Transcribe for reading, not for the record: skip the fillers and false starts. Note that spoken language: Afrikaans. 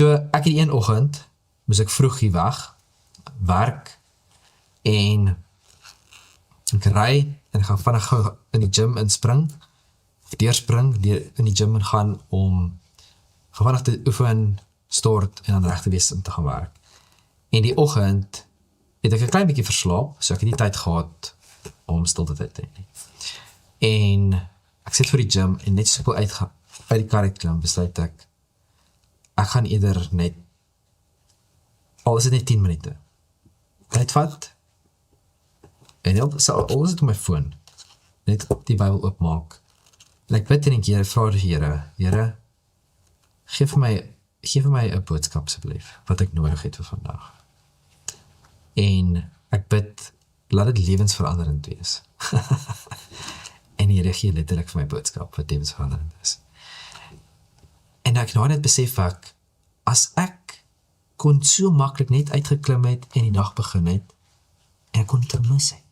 So, ek het een oggend, moes ek vroeg hier weg, werk, en ek ry, en ek gaan vinnig gou in die gym inspring, of deurspring, in die gym en gaan vinnig te oefen, stort, en dan reg te wees om te gaan werk. En die oggend, het ek 'n klein bietjie verslaap, so ek het nie tyd gehad om stilte te hê nie. En ek sit voor die gym, en net so uit die kar uit klim, besluit ek gaan eerder net, al is dit net 10 minute, net vat, en al is dit op my foon, net die Bybel oopmaak, en ek bid en ek vra die Here, gee vir my 'n boodskap asseblief, wat ek nodig het vir vandag. En ek bid, laat dit lewensveranderend wees. En die Here gee letterlik vir my boodskap, wat lewensveranderend is. En ek nou net besef ek, as ek kon so maklik net uitgeklim het en die dag begin het, en ek kon dit gemis het.